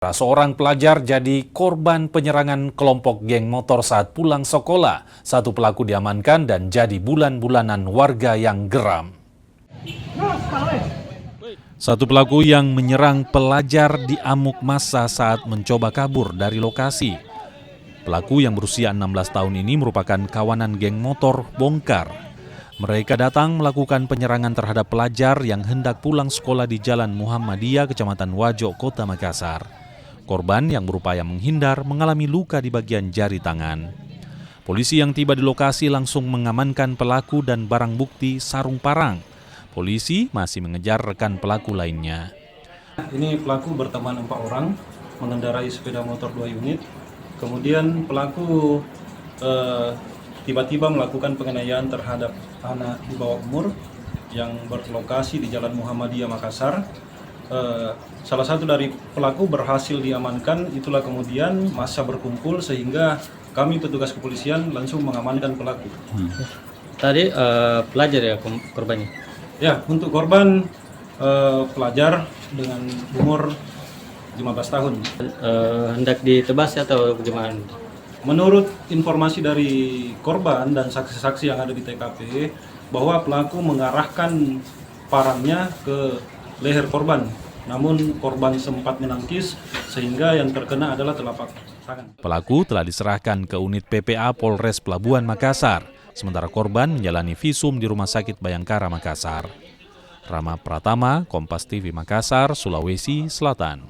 Seorang pelajar jadi korban penyerangan kelompok geng motor saat pulang sekolah. Satu pelaku diamankan dan jadi bulan-bulanan warga yang geram. Satu pelaku yang menyerang pelajar diamuk massa saat mencoba kabur dari lokasi. Pelaku yang berusia 16 tahun ini merupakan kawanan geng motor Bongkar. Mereka datang melakukan penyerangan terhadap pelajar yang hendak pulang sekolah di Jalan Muhammadiyah, Kecamatan Wajo, Kota Makassar. Korban yang berupaya menghindar mengalami luka di bagian jari tangan. Polisi yang tiba di lokasi langsung mengamankan pelaku dan barang bukti sarung parang. Polisi masih mengejar rekan pelaku lainnya. Ini pelaku berteman 4 orang, mengendarai sepeda motor 2 unit. Kemudian pelaku tiba-tiba melakukan penganiayaan terhadap anak di bawah umur yang berlokasi di Jalan Muhammadiyah, Makassar. Salah satu dari pelaku berhasil diamankan, itulah kemudian massa berkumpul sehingga kami petugas kepolisian langsung mengamankan pelaku. Tadi pelajar ya korbannya? Ya, untuk korban pelajar dengan umur 15 tahun. Hendak ditebas atau bagaimana? Menurut informasi dari korban dan saksi-saksi yang ada di TKP, bahwa pelaku mengarahkan parangnya ke leher korban. Namun korban sempat menangkis sehingga yang terkena adalah telapak tangan. Pelaku telah diserahkan ke unit PPA Polres Pelabuhan Makassar, sementara korban menjalani visum di Rumah Sakit Bayangkara Makassar. Rama Pratama, Kompas TV Makassar, Sulawesi Selatan.